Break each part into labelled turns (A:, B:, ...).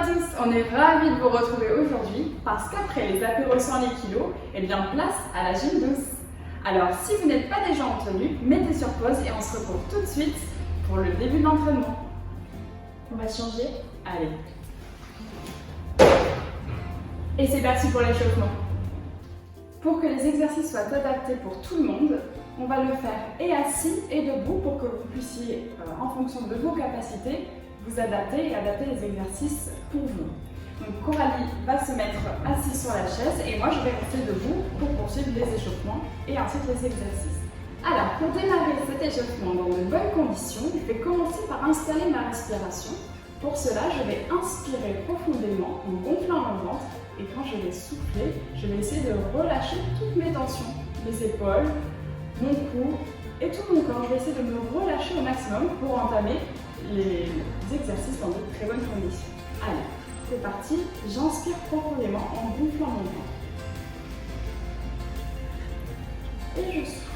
A: tous, on est ravis de vous retrouver aujourd'hui parce qu'après les apéros sans les kilos, eh bien place à la gym douce. Alors si vous n'êtes pas déjà en tenue, mettez sur pause et on se retrouve tout de suite pour le début de l'entraînement.
B: On va changer.
A: Allez. Et c'est parti pour l'échauffement. Pour que les exercices soient adaptés pour tout le monde, on va le faire et assis et debout pour que vous puissiez, en fonction de vos capacités, vous adapter et adapter les exercices pour vous. Donc Coralie va se mettre assise sur la chaise et moi je vais rester debout pour poursuivre les échauffements et ensuite les exercices. Alors pour démarrer cet échauffement dans de bonnes conditions, je vais commencer par installer ma respiration. Pour cela, je vais inspirer profondément en gonflant le ventre et quand je vais souffler, je vais essayer de relâcher toutes mes tensions, mes épaules, mon cou et tout mon corps. Je vais essayer de me relâcher au maximum pour entamer les exercices dans de très bonnes conditions. Allez, c'est parti, j'inspire profondément en gonflant mon ventre. Et je souffle.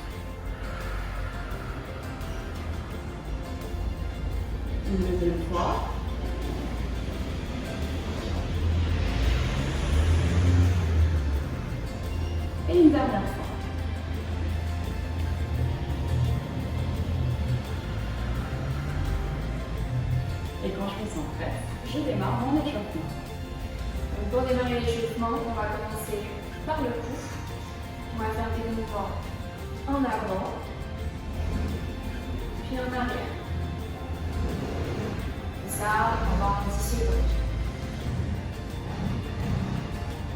A: Une deuxième fois. Et une dernière fois. Et quand je me sens prête, je démarre mon échauffement.
B: Donc pour démarrer l'échauffement, on va commencer par le cou. On va faire des mouvements en avant, puis en arrière. Et ça, pendant 10 secondes.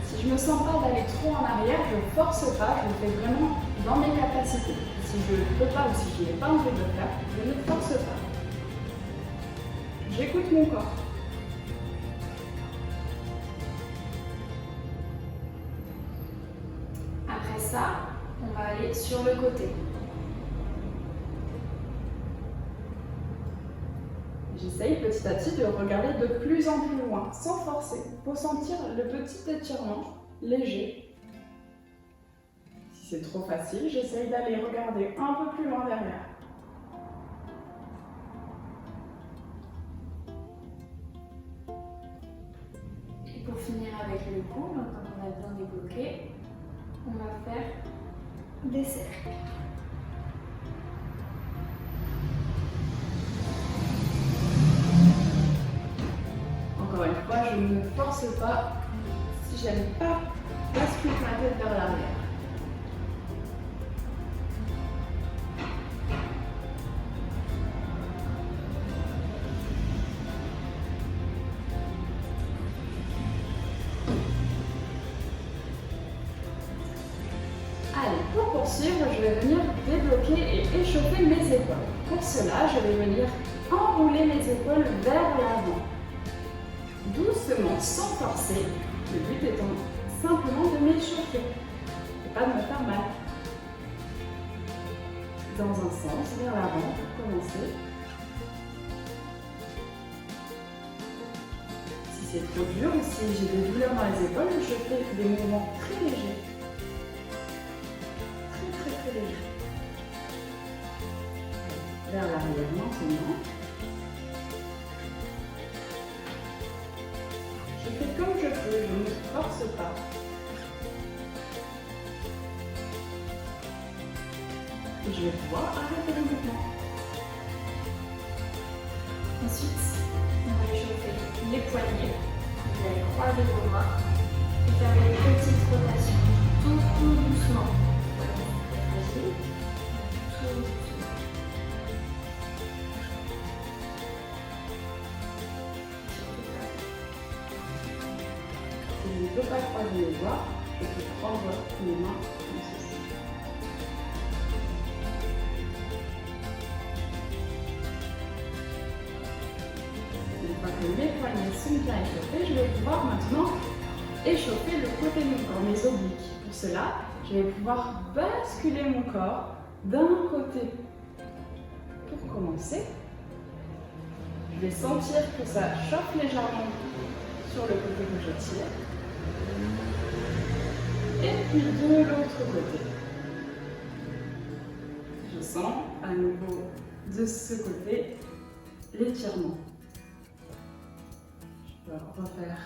A: Si je ne me sens pas d'aller trop en arrière, je ne force pas, je le fais vraiment dans mes capacités. Si je ne peux pas ou si je n'ai pas envie de le faire, je ne force pas. J'écoute mon corps.
B: Après ça, on va aller sur le côté.
A: J'essaye petit à petit de regarder de plus en plus loin, sans forcer, pour sentir le petit étirement léger. Si c'est trop facile, j'essaye d'aller regarder un peu plus loin derrière.
B: Et pour finir avec le cou, maintenant qu'on a bien débloqué, on va faire des cercles.
A: Encore une fois, je ne force pas si j'aime pas basculer ma tête vers l'arrière. Allez, pour poursuivre, je vais venir débloquer et échauffer mes épaules. Pour cela, je vais venir enrouler mes épaules vers l'avant. Doucement, sans forcer, le but étant simplement de m'échauffer et pas de me faire mal. Dans un sens, vers l'avant pour commencer. Si c'est trop dur ou si j'ai des douleurs dans les épaules, je fais des mouvements très légers. Très léger. Vers l'arrière maintenant. Je fais comme je peux, je ne force pas. Et je vais pouvoir arrêter le mouvement.
B: Ensuite, on va échauffer les poignets. Vous allez croiser vos mains et faire des petites rotations. Tout doucement. Facile. Tout doucement.
A: Si je ne peux pas croiser les doigts, je peux prendre mes mains comme ceci. Une fois que mes poignets sont bien échauffés, je vais pouvoir maintenant échauffer le côté de mon corps, mes obliques. Pour cela, je vais pouvoir basculer mon corps d'un côté. Pour commencer, je vais sentir que ça chauffe légèrement sur le côté que je tire. Et puis de l'autre côté. Je sens à nouveau de ce côté l'étirement. Je vais refaire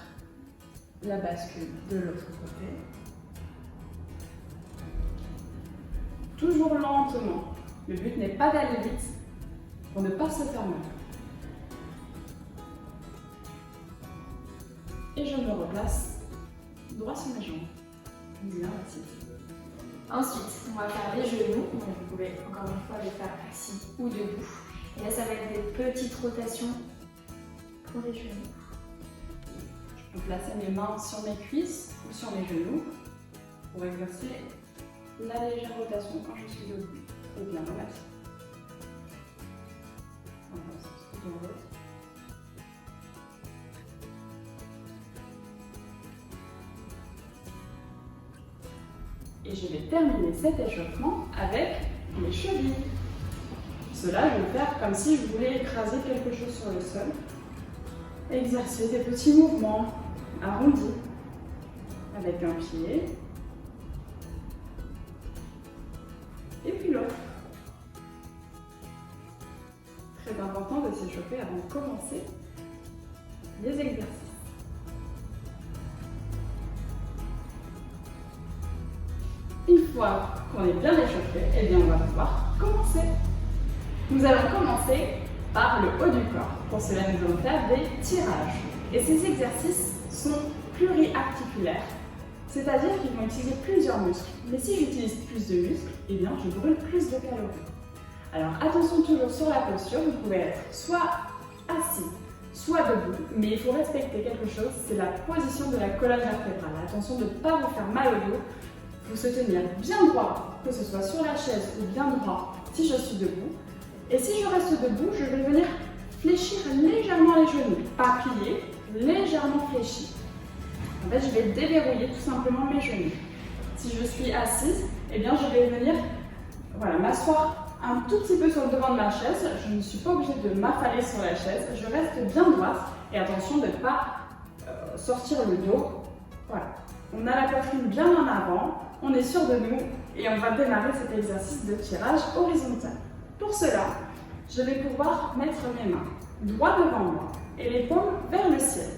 A: la bascule de l'autre côté. Toujours lentement. Le but n'est pas d'aller vite pour ne pas se faire mal. Et je me replace droit sur mes jambes. Bien assis.
B: Ensuite, on va faire les genoux. Donc, vous pouvez encore une fois les faire assis ou debout. Et là, ça va être des petites rotations pour les genoux.
A: Je peux placer mes mains sur mes cuisses ou sur mes genoux pour exercer la légère rotation quand je suis debout. Et bien remettre. Et je vais terminer cet échauffement avec les chevilles. Cela, je vais faire comme si je voulais écraser quelque chose sur le sol. Exercer des petits mouvements arrondis avec un pied et puis l'autre. Très important de s'échauffer avant de commencer les exercices. Une fois qu'on est bien échauffé, eh bien on va pouvoir commencer. Nous allons commencer par le haut du corps. Pour cela, nous allons faire des tirages. Et ces exercices sont pluriarticulaires, c'est-à-dire qu'ils vont utiliser plusieurs muscles. Mais si j'utilise plus de muscles, eh bien je brûle plus de calories. Alors attention toujours sur la posture, vous pouvez être soit assis, soit debout, mais il faut respecter quelque chose, c'est la position de la colonne vertébrale. Attention de ne pas vous faire mal au dos. Il faut se tenir bien droit, que ce soit sur la chaise ou bien droit si je suis debout. Et si je reste debout, je vais venir fléchir légèrement les genoux, pas plier, légèrement fléchis. En fait, je vais déverrouiller tout simplement mes genoux. Si je suis assise, eh bien, je vais venir m'asseoir un tout petit peu sur le devant de ma chaise. Je ne suis pas obligée de m'affaler sur la chaise. Je reste bien droite et attention de ne pas sortir le dos. Voilà. On a la poitrine bien en avant, on est sûr de nous et on va démarrer cet exercice de tirage horizontal. Pour cela, je vais pouvoir mettre mes mains droit devant moi et les paumes vers le ciel.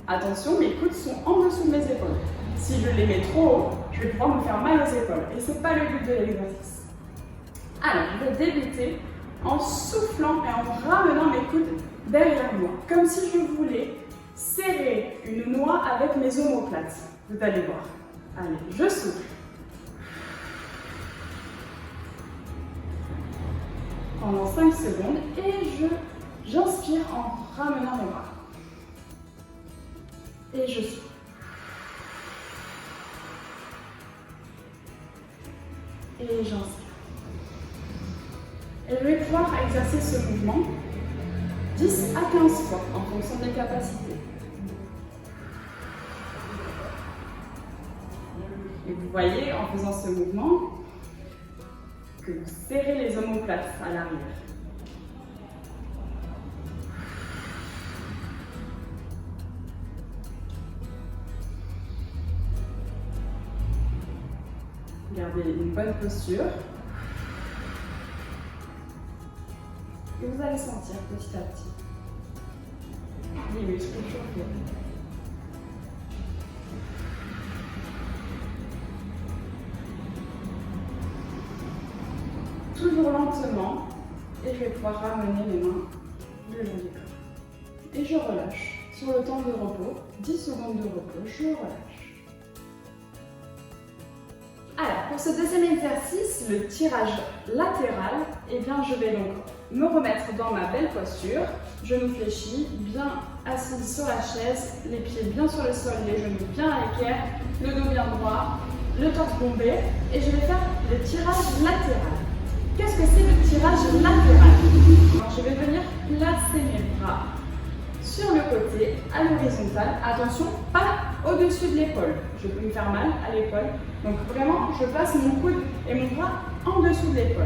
A: Attention, mes coudes sont en dessous de mes épaules. Si je les mets trop haut, je vais pouvoir me faire mal aux épaules et ce n'est pas le but de l'exercice. Alors, je vais débuter en soufflant et en ramenant mes coudes derrière moi, comme si je voulais serrer une noix avec mes omoplates. Vous allez voir. Allez, je souffle. Pendant 5 secondes et j'inspire en ramenant mes bras. Et je souffle. Et j'inspire. Et je vais pouvoir exercer ce mouvement 10 à 15 fois en fonction des capacités. Et vous voyez en faisant ce mouvement que vous serrez les omoplates à l'arrière. Gardez une bonne posture. Et vous allez sentir petit à petit les muscles chauffer. Toujours lentement, et je vais pouvoir ramener mes mains le long du corps. Et je relâche. Sur le temps de repos, 10 secondes de repos, je relâche. Alors, pour ce deuxième exercice, le tirage latéral, eh bien, je vais donc me remettre dans ma belle posture, genoux fléchis, bien assis sur la chaise, les pieds bien sur le sol, les genoux bien à l'équerre, le dos bien droit, le torse bombé, et je vais faire le tirage latéral. Qu'est-ce que c'est le tirage latéral? Alors, je vais venir placer mes bras sur le côté, à l'horizontale. Attention, pas au-dessus de l'épaule. Je peux me faire mal à l'épaule. Donc vraiment, je place mon coude et mon bras en dessous de l'épaule.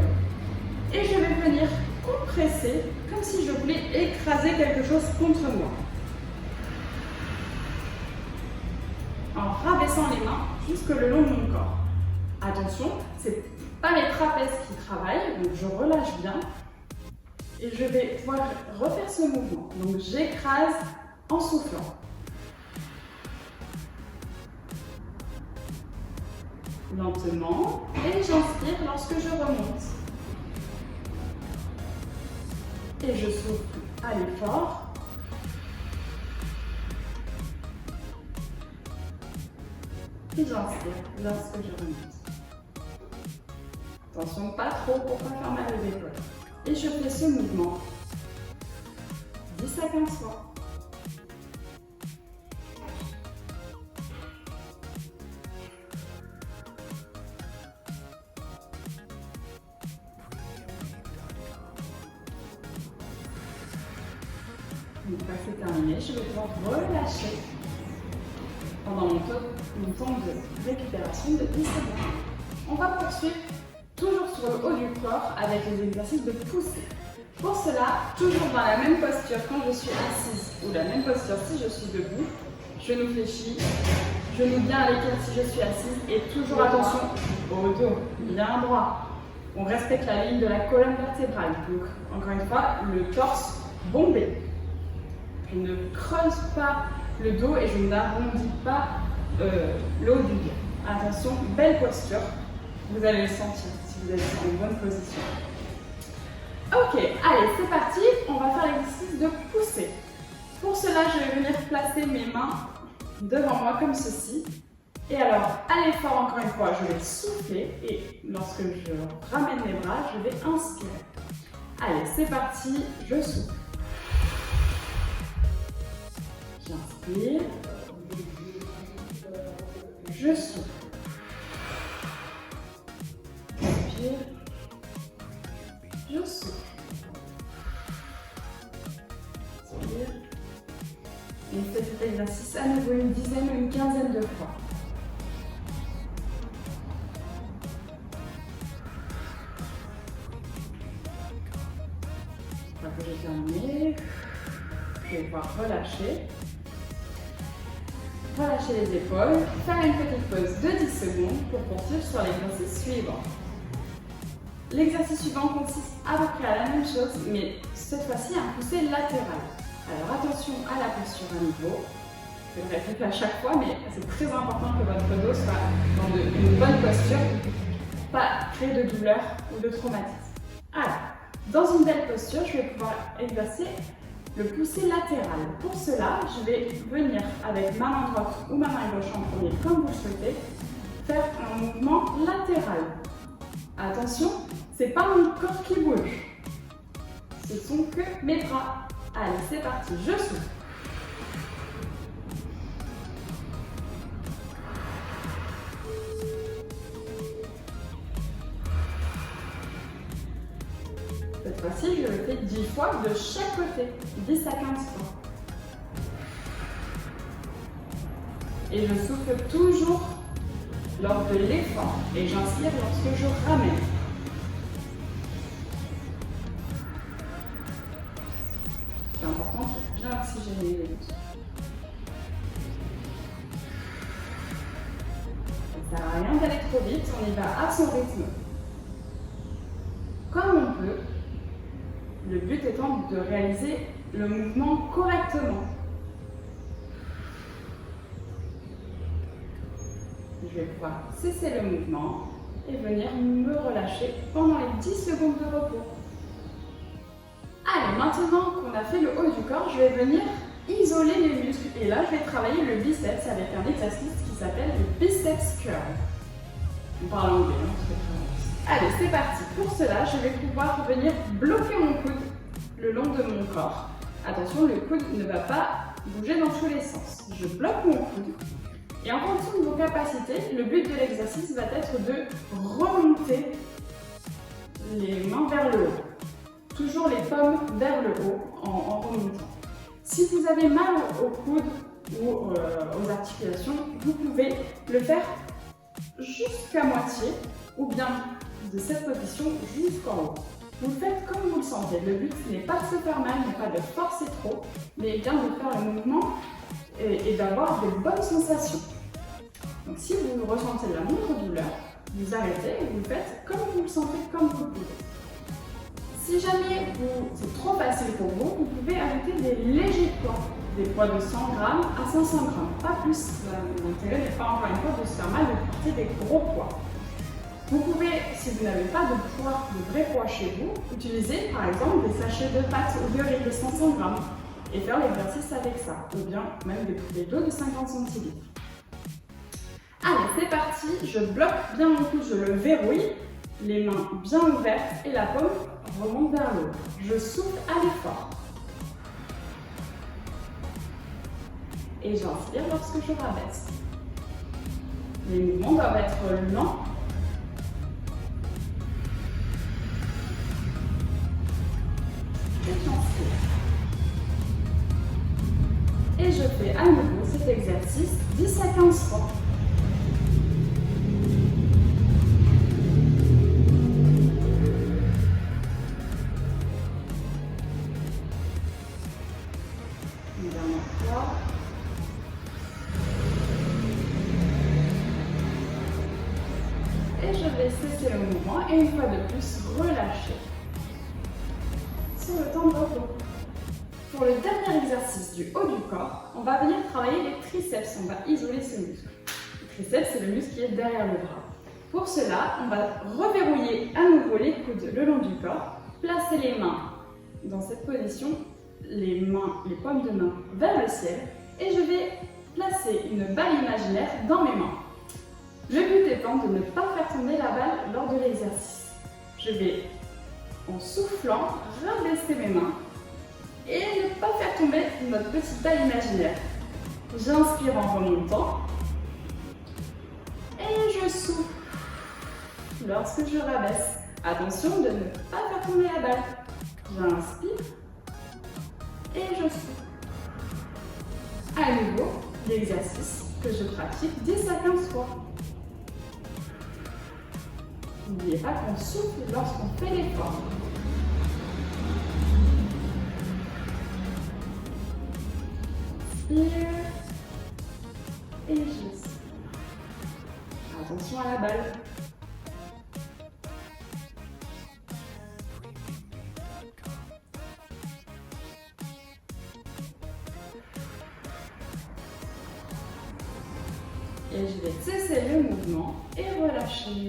A: Et je vais venir compresser comme si je voulais écraser quelque chose contre moi. En rabaissant les mains jusque le long de mon corps. Attention, c'est pas les trapèzes qui travaillent, donc je relâche bien. Et je vais pouvoir refaire ce mouvement. Donc j'écrase en soufflant. lentement et j'inspire lorsque je remonte. Et je souffle à l'effort. Et j'inspire lorsque je remonte. Attention, pas trop pour ne pas faire mal aux épaules. Et je fais ce mouvement 10 à 15 fois. Une fois que c'est terminé, je vais pouvoir relâcher pendant mon temps de récupération de 10 secondes. On va poursuivre toujours sur le haut du corps avec les exercices de poussée. Pour cela, toujours dans la même posture quand je suis assise ou la même posture si je suis debout, genou fléchi, genou bien à l'équerre si je suis assise et toujours attention au dos, bien droit. On respecte la ligne de la colonne vertébrale, donc encore une fois, le torse bombé. Je ne creuse pas le dos et je n'arrondis pas le haut du dos. Attention, belle posture. Vous allez le sentir si vous êtes en bonne position. Ok, allez, c'est parti. On va faire l'exercice de poussée. Pour cela, je vais venir placer mes mains devant moi comme ceci. Et alors, à l'effort, encore une fois, je vais souffler. Et lorsque je ramène les bras, je vais inspirer. Allez, c'est parti. Je souffle. J'inspire. Je souffle. J'inspire. Je souffle. Inspire. Et on fait cet exercice à nouveau une dizaine ou une quinzaine de fois. Une fois que j'ai terminé, je vais pouvoir relâcher. Relâcher les épaules, faire une petite pause de 10 secondes pour poursuivre sur l'exercice suivant. L'exercice suivant consiste à peu près à la même chose, mais cette fois-ci un poussé latéral. Alors attention à la posture à nouveau. Je vais le répéter à chaque fois, mais c'est très important que votre dos soit dans une bonne posture, pas créer de douleur ou de traumatisme. Alors, dans une belle posture, je vais pouvoir exercer le poussé latéral. Pour cela, je vais venir avec ma main droite ou ma main gauche en premier, comme vous le souhaitez, faire un mouvement latéral. Attention, c'est pas mon corps qui bouge, ce sont que mes bras. Allez, c'est parti, je souffle. Cette fois-ci, je le fais 10 fois de chaque côté, 10 à 15 fois. Et je souffle toujours lors de l'effort et j'inspire lorsque je ramène. C'est important pour bien oxygéner les muscles. Ça ne sert à rien d'aller trop vite, on y va à son rythme. Comme on peut. Le but étant de réaliser le mouvement correctement. Je vais pouvoir cesser le mouvement et venir me relâcher pendant les 10 secondes de repos. Allez, maintenant qu'on a fait le haut du corps, je vais venir isoler les muscles. Et là, je vais travailler le biceps avec un exercice qui s'appelle le biceps curl. On parle anglais, Allez, c'est parti. Pour cela, je vais pouvoir venir bloquer mon coude le long de mon corps. Attention, le coude ne va pas bouger dans tous les sens. Je bloque mon coude. Et en fonction de vos capacités, le but de l'exercice va être de remonter les mains vers le haut. Toujours les paumes vers le haut en remontant. Si vous avez mal au coude ou aux articulations, vous pouvez le faire jusqu'à moitié ou bien de cette position jusqu'en haut. Vous le faites comme vous le sentez. Le but n'est pas de se faire mal, n'est pas de forcer trop, mais bien de faire le mouvement et d'avoir de bonnes sensations. Donc si vous ressentez la moindre douleur, vous arrêtez et vous le faites comme vous le sentez, comme vous le pouvez. Si jamais c'est trop facile pour vous, vous pouvez ajouter des légers poids. des poids de 100 grammes à 500 grammes, pas plus. L'intérêt n'est pas encore une fois de se faire mal de porter des gros poids. Vous pouvez, si vous n'avez pas de poids, de vrai poids chez vous, utiliser par exemple des sachets de pâtes ou de riz de 500 grammes et faire l'exercice avec ça, ou bien même des bouteilles d'eau de 50 centilitres. Allez, c'est parti, je bloque bien mon coude, je le verrouille, les mains bien ouvertes et la paume remonte vers le haut. Je souffle à l'effort. Et j'inspire lorsque je rabaisse. Les mouvements doivent être lents. Et j'inspire. Et je fais à nouveau cet exercice 10 à 15 fois. Une dernière fois. Et je vais cesser le mouvement et une fois de plus relâcher sur le temps de repos. Pour le dernier exercice du haut du corps, on va venir travailler les triceps, on va isoler ce muscle. Le triceps, c'est le muscle qui est derrière le bras. Pour cela, on va reverrouiller à nouveau les coudes le long du corps, placer les mains dans cette position, les paumes de main vers le ciel, et je vais placer une balle imaginaire dans mes mains. Le but étant de ne pas faire tomber la balle lors de l'exercice. Je vais, en soufflant, rabaisser mes mains et ne pas faire tomber notre petite balle imaginaire. J'inspire en remontant et je souffle lorsque je rabaisse. Attention de ne pas faire tomber la balle. J'inspire et je souffle. À nouveau, l'exercice que je pratique 10 à 15 fois. N'oubliez pas qu'on souffle lorsqu'on fait l'effort. Inspire et je souffle. Attention à la balle. Et je vais cesser le mouvement et relâcher.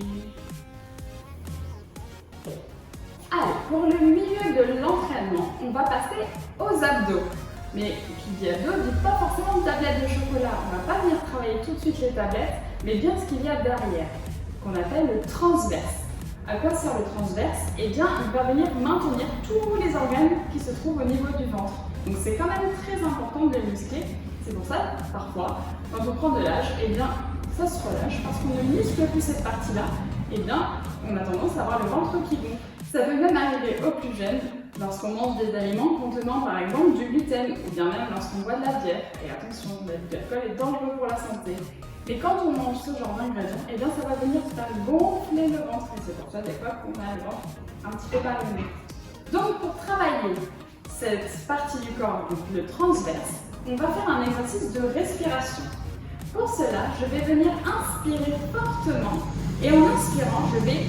A: Allez, pour le milieu de l'entraînement, on va passer aux abdos. Mais qui dit abdos dit pas forcément de tablette de chocolat. On ne va pas venir travailler tout de suite les tablettes, mais bien ce qu'il y a derrière, qu'on appelle le transverse. À quoi sert le transverse? Eh bien, il va venir maintenir tous les organes qui se trouvent au niveau du ventre. Donc c'est quand même très important de les muscler. C'est pour ça, parfois, quand on prend de l'âge, eh bien, ça se relâche parce qu'on ne muscle plus cette partie-là. Eh bien, on a tendance à avoir le ventre qui gonfle. Ça peut même arriver aux plus jeunes lorsqu'on mange des aliments contenant par exemple du gluten ou bien même lorsqu'on boit de la bière. Et attention, l'alcool est dangereux pour la santé. Et quand on mange ce genre d'ingrédients, eh bien ça va venir faire gonfler le ventre. Et c'est pour ça des fois qu'on a le ventre un petit peu ballonné. Donc pour travailler cette partie du corps, donc le transverse, on va faire un exercice de respiration. Pour cela, je vais venir inspirer fortement et en inspirant, je vais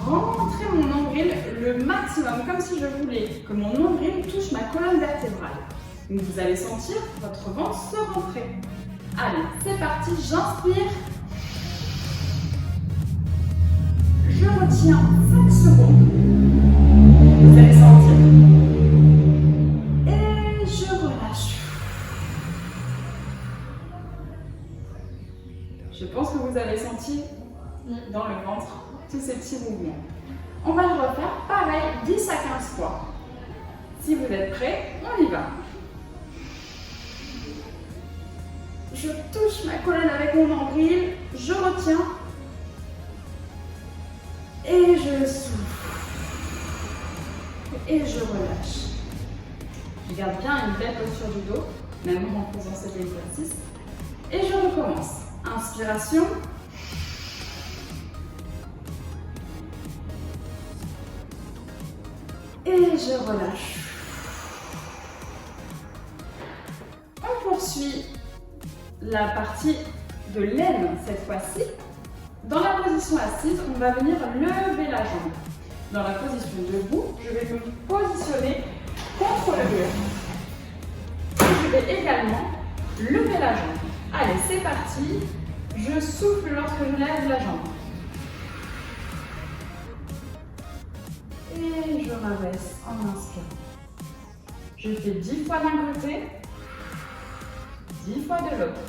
A: rentrer mon nombril le maximum, comme si je voulais que mon nombril touche ma colonne vertébrale. Donc vous allez sentir votre ventre se rentrer. Allez, c'est parti, j'inspire. Je retiens 5 secondes. Vous allez sentir. Et je relâche. Je pense que vous avez senti dans le ventre tous ces petits mouvements. On va le refaire pareil 10 à 15 fois. Si vous êtes prêts, on y va. Je touche ma colonne avec mon nombril, je retiens et je souffle et je relâche. Je garde bien une belle posture du dos, même en faisant cet exercice. Et je recommence. Inspiration. Et je relâche. On poursuit la partie de l'aine cette fois-ci. Dans la position assise, on va venir lever la jambe. Dans la position debout, je vais me positionner contre le mur. Et je vais également lever la jambe. Allez, c'est parti. Je souffle lorsque je lève la jambe. Et je rabaisse en inspirant. Je fais 10 fois d'un côté, 10 fois de l'autre.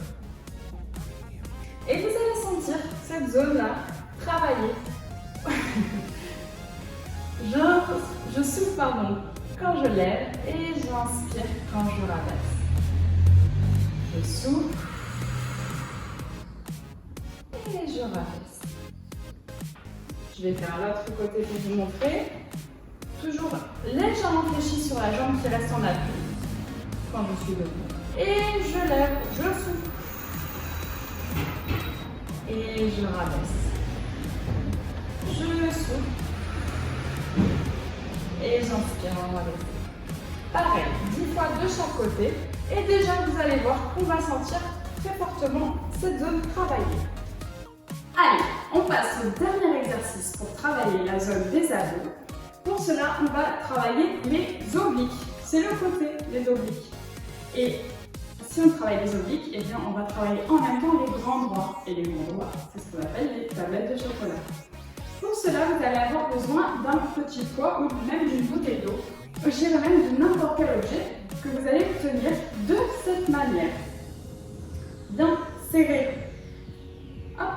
A: Et vous allez sentir cette zone-là travailler. je souffle quand je lève et j'inspire quand je rabaisse. Je souffle et je rabaisse. Je vais faire l'autre côté pour vous montrer. Toujours légèrement fléchi sur la jambe qui reste en appui quand je suis debout. Et je lève, je souffle. Et je rabaisse. Je souffle. Et j'inspire en rabaissant. Pareil, 10 fois de chaque côté. Et déjà, vous allez voir qu'on va sentir très fortement cette zone travaillée. Allez, on passe au dernier exercice pour travailler la zone des abdos. Pour cela, on va travailler les obliques. C'est le côté des obliques. Et si on travaille les obliques, eh bien, on va travailler en même temps les grands droits. Et les grands droits, c'est ce qu'on appelle les tablettes de chocolat. Pour cela, vous allez avoir besoin d'un petit poids ou même d'une bouteille d'eau. Je dirais même de n'importe quel objet que vous allez tenir de cette manière. Bien serré. Hop,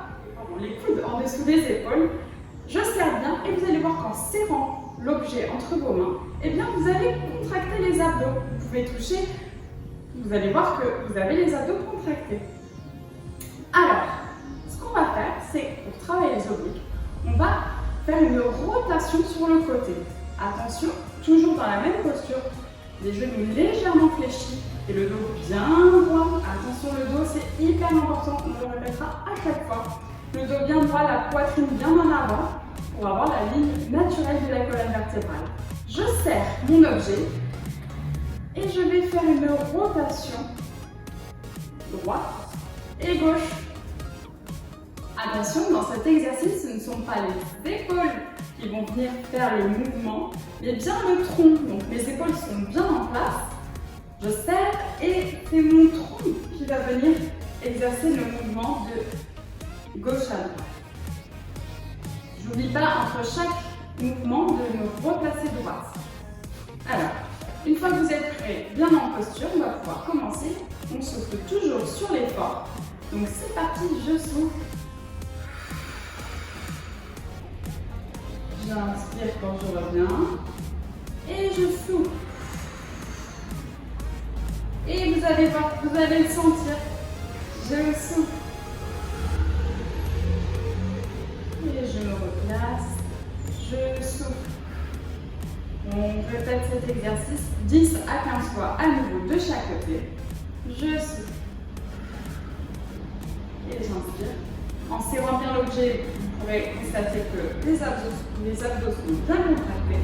A: les coudes en dessous des épaules. Je serre bien et vous allez voir qu'en serrant l'objet entre vos mains, eh bien, vous allez contracter les abdos. Vous pouvez toucher, vous allez voir que vous avez les abdos contractés. Alors, ce qu'on va faire, c'est pour travailler les obliques, on va faire une rotation sur le côté. Attention, toujours dans la même posture, les genoux légèrement fléchis et le dos bien droit. Attention, le dos, c'est hyper important, on le répétera à chaque fois. Le dos bien droit, la poitrine bien en avant pour avoir la ligne naturelle de la colonne vertébrale. Je serre mon objet et je vais faire une rotation droite et gauche. Attention, dans cet exercice, ce ne sont pas les épaules qui vont venir faire le mouvement, mais bien le tronc. Donc mes épaules sont bien en place. Je serre et c'est mon tronc qui va venir exercer le mouvement de gauche à droite. Je n'oublie pas entre chaque mouvement de me replacer droite. Alors, une fois que vous êtes prêts, bien en posture, on va pouvoir commencer. On souffle toujours sur l'effort. Donc c'est parti, je souffle. J'inspire quand je reviens. Et je souffle. Et vous allez voir, vous allez le sentir. Je souffle. Et je me replace. Je souffle. On répète cet exercice 10 à 15 fois à nouveau de chaque côté. Je souffle. Et j'inspire. En serrant bien l'objet, vous pourrez constater que les abdos sont bien contractés.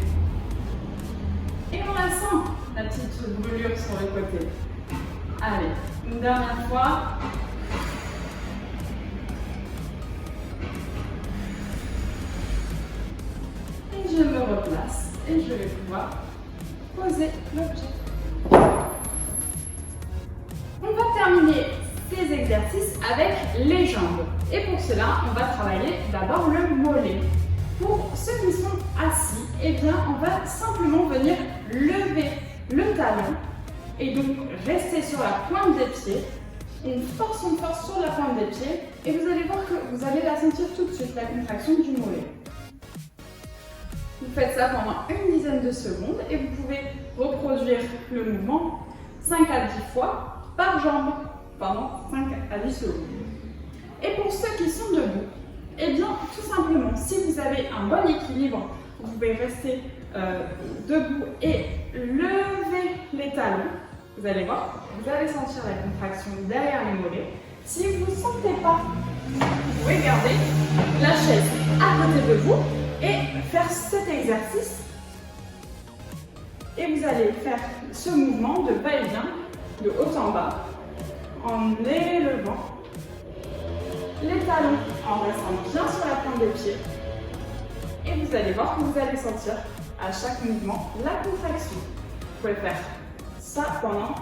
A: Et on la sent, la petite brûlure sur le côté. Allez, une dernière fois. Et je me replace et je vais pouvoir poser l'objet. On va terminer ces exercices avec les jambes. Et pour cela, on va travailler d'abord le mollet. Pour ceux qui sont assis, eh bien, on va simplement venir lever le talon et donc rester sur la pointe des pieds. On force sur la pointe des pieds et vous allez voir que vous allez la sentir tout de suite, la contraction du mollet. Vous faites ça pendant une dizaine de secondes et vous pouvez reproduire le mouvement 5 à 10 fois par jambe pendant 5 à 10 secondes. Et pour ceux qui sont debout, eh bien, tout simplement, si vous avez un bon équilibre, vous pouvez rester debout et lever les talons. Vous allez voir, vous allez sentir la contraction derrière les mollets. Si vous ne sentez pas, vous pouvez garder la chaise à côté de vous et faire cet exercice. Et vous allez faire ce mouvement de va-et-vient, de haut en bas, en élevant les talons, en restant bien sur la pointe des pieds. Et vous allez voir que vous allez sentir à chaque mouvement la contraction. Vous pouvez faire ça pendant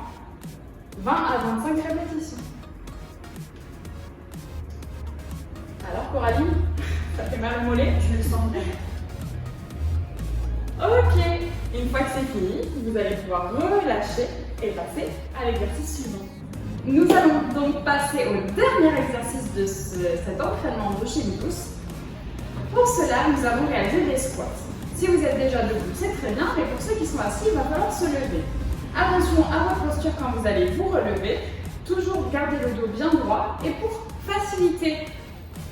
A: 20 à 25 répétitions. Alors Coralie, ça fait mal au mollet?
B: Je le sens bien.
A: Ok, une fois que c'est fini, vous allez pouvoir relâcher et passer à l'exercice suivant. Nous allons donc passer au dernier exercice de cet entraînement de chez nous tous. Pour cela, nous allons réaliser des squats. Si vous êtes déjà debout, c'est très bien, mais pour ceux qui sont assis, il va falloir se lever. Attention à votre posture quand vous allez vous relever. Toujours garder le dos bien droit. Et pour faciliter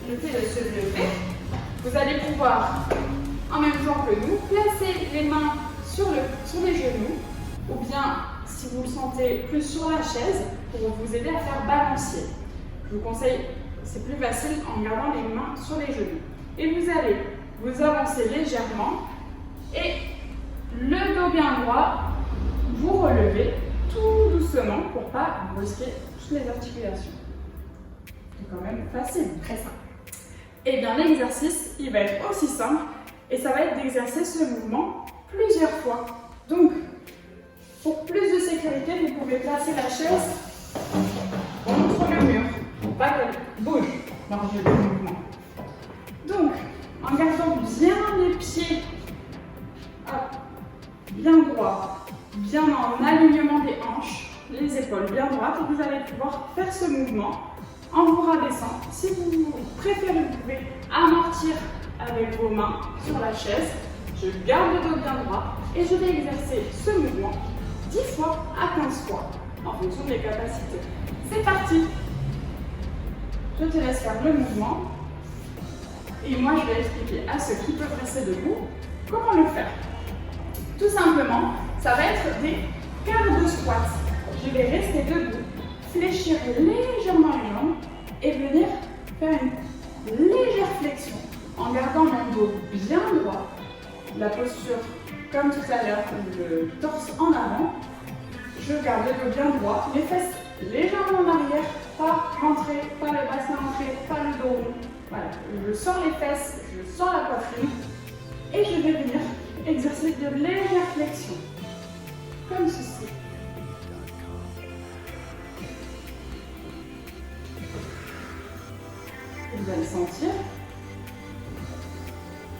A: le fait de se lever, vous allez pouvoir, en même temps que nous, placer les mains sur les genoux, ou bien, si vous le sentez, plus sur la chaise, pour vous aider à faire balancier. Je vous conseille, c'est plus facile en gardant les mains sur les genoux. Et vous allez vous avancer légèrement et le dos bien droit, vous relevez tout doucement pour ne pas brusquer toutes les articulations. C'est quand même facile, très simple. Et bien l'exercice, il va être aussi simple et ça va être d'exercer ce mouvement plusieurs fois. Donc, pour plus de sécurité, vous pouvez placer la chaise contre le mur pour pas qu'elle bouge lors du mouvement. Donc, en gardant bien les pieds bien droits, bien en alignement des hanches, les épaules bien droites, vous allez pouvoir faire ce mouvement en vous rabaissant. Si vous préférez, vous pouvez amortir avec vos mains sur la chaise. Je garde le dos bien droit et je vais exercer ce mouvement 10 fois à 15 fois en fonction de mes capacités. C'est parti! Je te laisse faire le mouvement et moi je vais expliquer à ceux qui peuvent rester debout comment le faire. Tout simplement, ça va être des quarts de squat. Je vais rester debout, fléchir légèrement les jambes et venir faire une légère flexion en gardant mon dos bien droit, la posture comme tout à l'heure, le torse en avant. Je garde le dos bien droit, les fesses légèrement en arrière, pas rentrer, pas le bassin rentré, pas le dos rond. Voilà, je sors les fesses, je sors la poitrine et je vais venir exercer de légères flexions, comme ceci. Vous allez sentir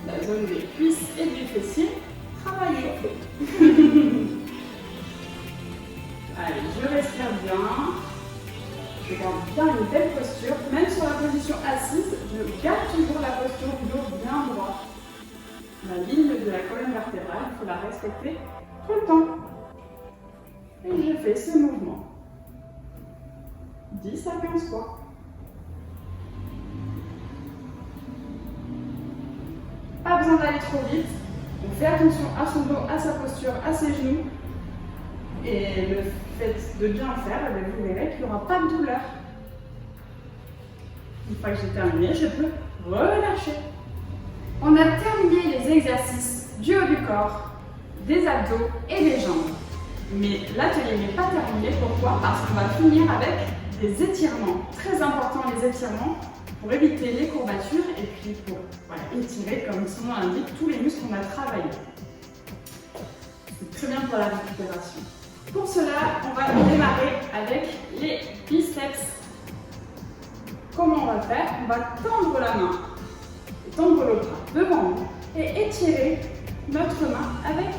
A: la zone des cuisses et du fessier travailler. Allez, je respire bien. Je garde bien une belle posture. Même sur la position assise, je garde toujours la posture du dos bien droit. La ligne de la colonne vertébrale, il faut la respecter tout le temps. Et je fais ce mouvement. 10 à 15 fois. Pas besoin d'aller trop vite. On fait attention à son dos, à sa posture, à ses genoux. Et le fait de bien le faire, vous verrez qu'il n'y aura pas de douleur. Une fois que j'ai terminé, je peux relâcher. On a terminé les exercices du haut du corps, des abdos et des jambes. Mais l'atelier n'est pas terminé. Pourquoi? Parce qu'on va finir avec des étirements. Très important, les étirements pour éviter les courbatures et puis pour étirer, comme son nom l'indique, tous les muscles qu'on a travaillés. C'est très bien pour la récupération. Pour cela, on va démarrer avec les biceps. Comment on va faire? On va tendre la main, tendre le bras devant nous et étirer notre main avec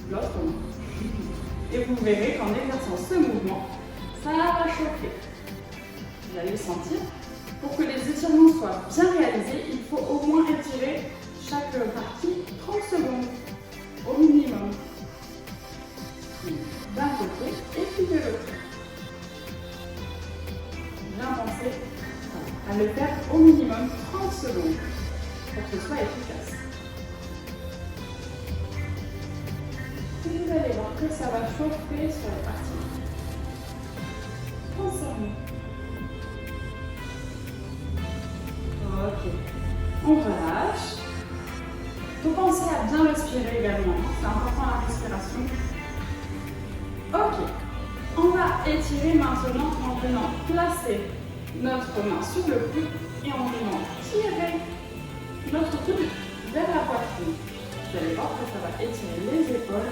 A: l'autre main. Et vous verrez qu'en exerçant ce mouvement, ça va chauffer. Vous allez le sentir. Pour que les étirements soient bien réalisés, il faut au moins étirer chaque partie 30 secondes au minimum. D'un côté et puis de l'autre. Bien penser à le faire au minimum 30 secondes pour que ce soit efficace. Et vous allez voir que ça va chauffer sur les parties concernées. Ok, on relâche. Il faut penser à bien respirer également, c'est important la respiration. Ok, on va étirer maintenant en venant placer notre main sur le coude et en venant tirer notre coude vers la poitrine. Vous allez voir que ça va étirer les épaules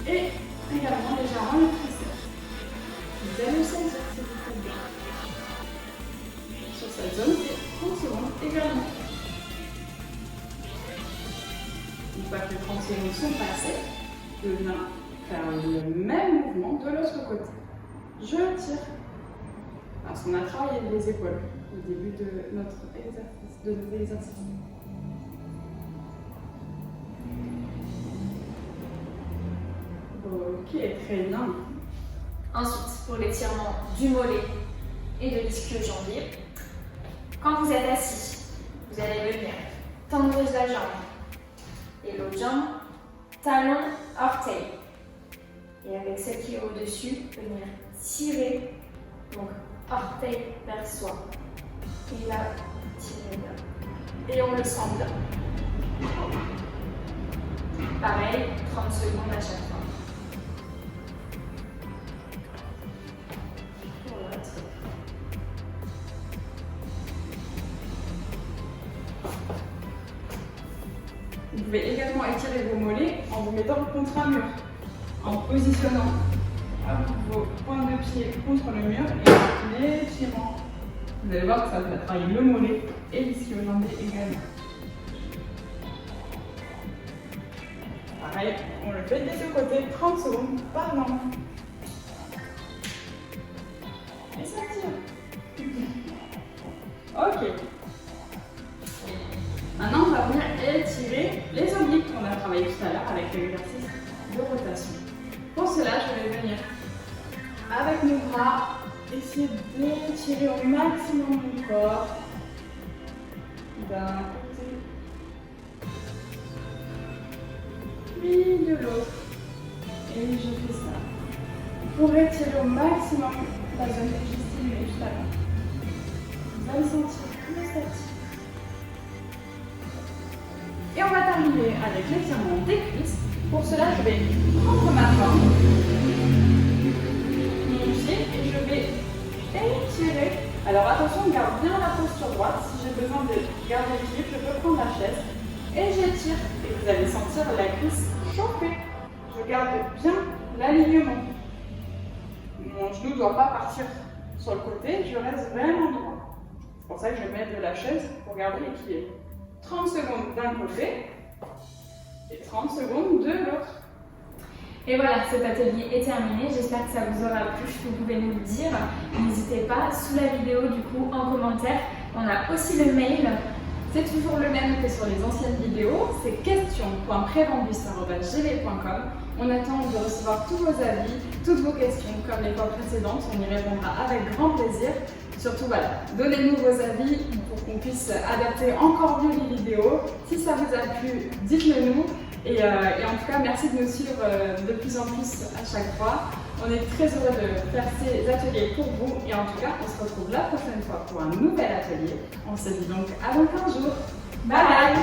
A: et également légèrement les triceps. donc son passé, je viens faire le même mouvement de l'autre côté. Je tire. Parce qu'on a travaillé les épaules au début de notre exercice. Ok, très bien.
B: Ensuite, pour l'étirement du mollet et de l'ischio-jambier, quand vous êtes assis, vous allez venir tendre la jambe et l'autre jambe, talon, orteil. Et avec celle qui est au-dessus, venir tirer, donc orteil vers soi. Et là, tirer bien. Et on le sent bien. Pareil, 30 secondes à chaque fois.
A: Vous pouvez également étirer vos mollets en vous mettant contre un mur, en positionnant vos points de pied contre le mur et en étirant. Vous allez voir que ça va travailler le mollet et l'ischio-jambier également. Pareil, on le fait des deux côtés, 30 secondes par jambe. Et ça tire. Ok. Maintenant, on va venir étirer les obliques qu'on a travaillé tout à l'heure avec l'exercice de rotation. Pour cela, je vais venir avec mes bras essayer d'étirer au maximum mon corps d'un côté puis de l'autre. Et je fais ça pour étirer au maximum la zone que j'ai stimulée tout à l'heure. Vous allez sentir que ça tire. Et on va terminer avec l'étirement des cuisses. Pour cela, je vais prendre ma main, mon pied, et je vais étirer. Alors attention, on garde bien la posture droite. Si j'ai besoin de garder l'équilibre, je peux prendre la chaise et j'étire. Et vous allez sentir la cuisse chauffer. Je garde bien l'alignement. Mon genou ne doit pas partir sur le côté, je reste vraiment droit. C'est pour ça que je vais mettre de la chaise pour garder l'équilibre. 30 secondes d'un côté et 30 secondes de l'autre.
B: Et voilà, cet atelier est terminé. J'espère que ça vous aura plu. Vous pouvez nous le dire. N'hésitez pas, sous la vidéo, du coup, en commentaire. On a aussi le mail. C'est toujours le même que sur les anciennes vidéos. C'est question.prébambus@gmail.com. On attend de recevoir tous vos avis, toutes vos questions, comme les fois précédentes. On y répondra avec grand plaisir. Surtout, voilà, donnez-nous vos avis pour qu'on puisse adapter encore mieux les vidéos. Si ça vous a plu, dites-le nous. Et en tout cas, merci de nous suivre de plus en plus à chaque fois. On est très heureux de faire ces ateliers pour vous. Et en tout cas, on se retrouve la prochaine fois pour un nouvel atelier. On se dit donc à dans 15 jours. Bye bye!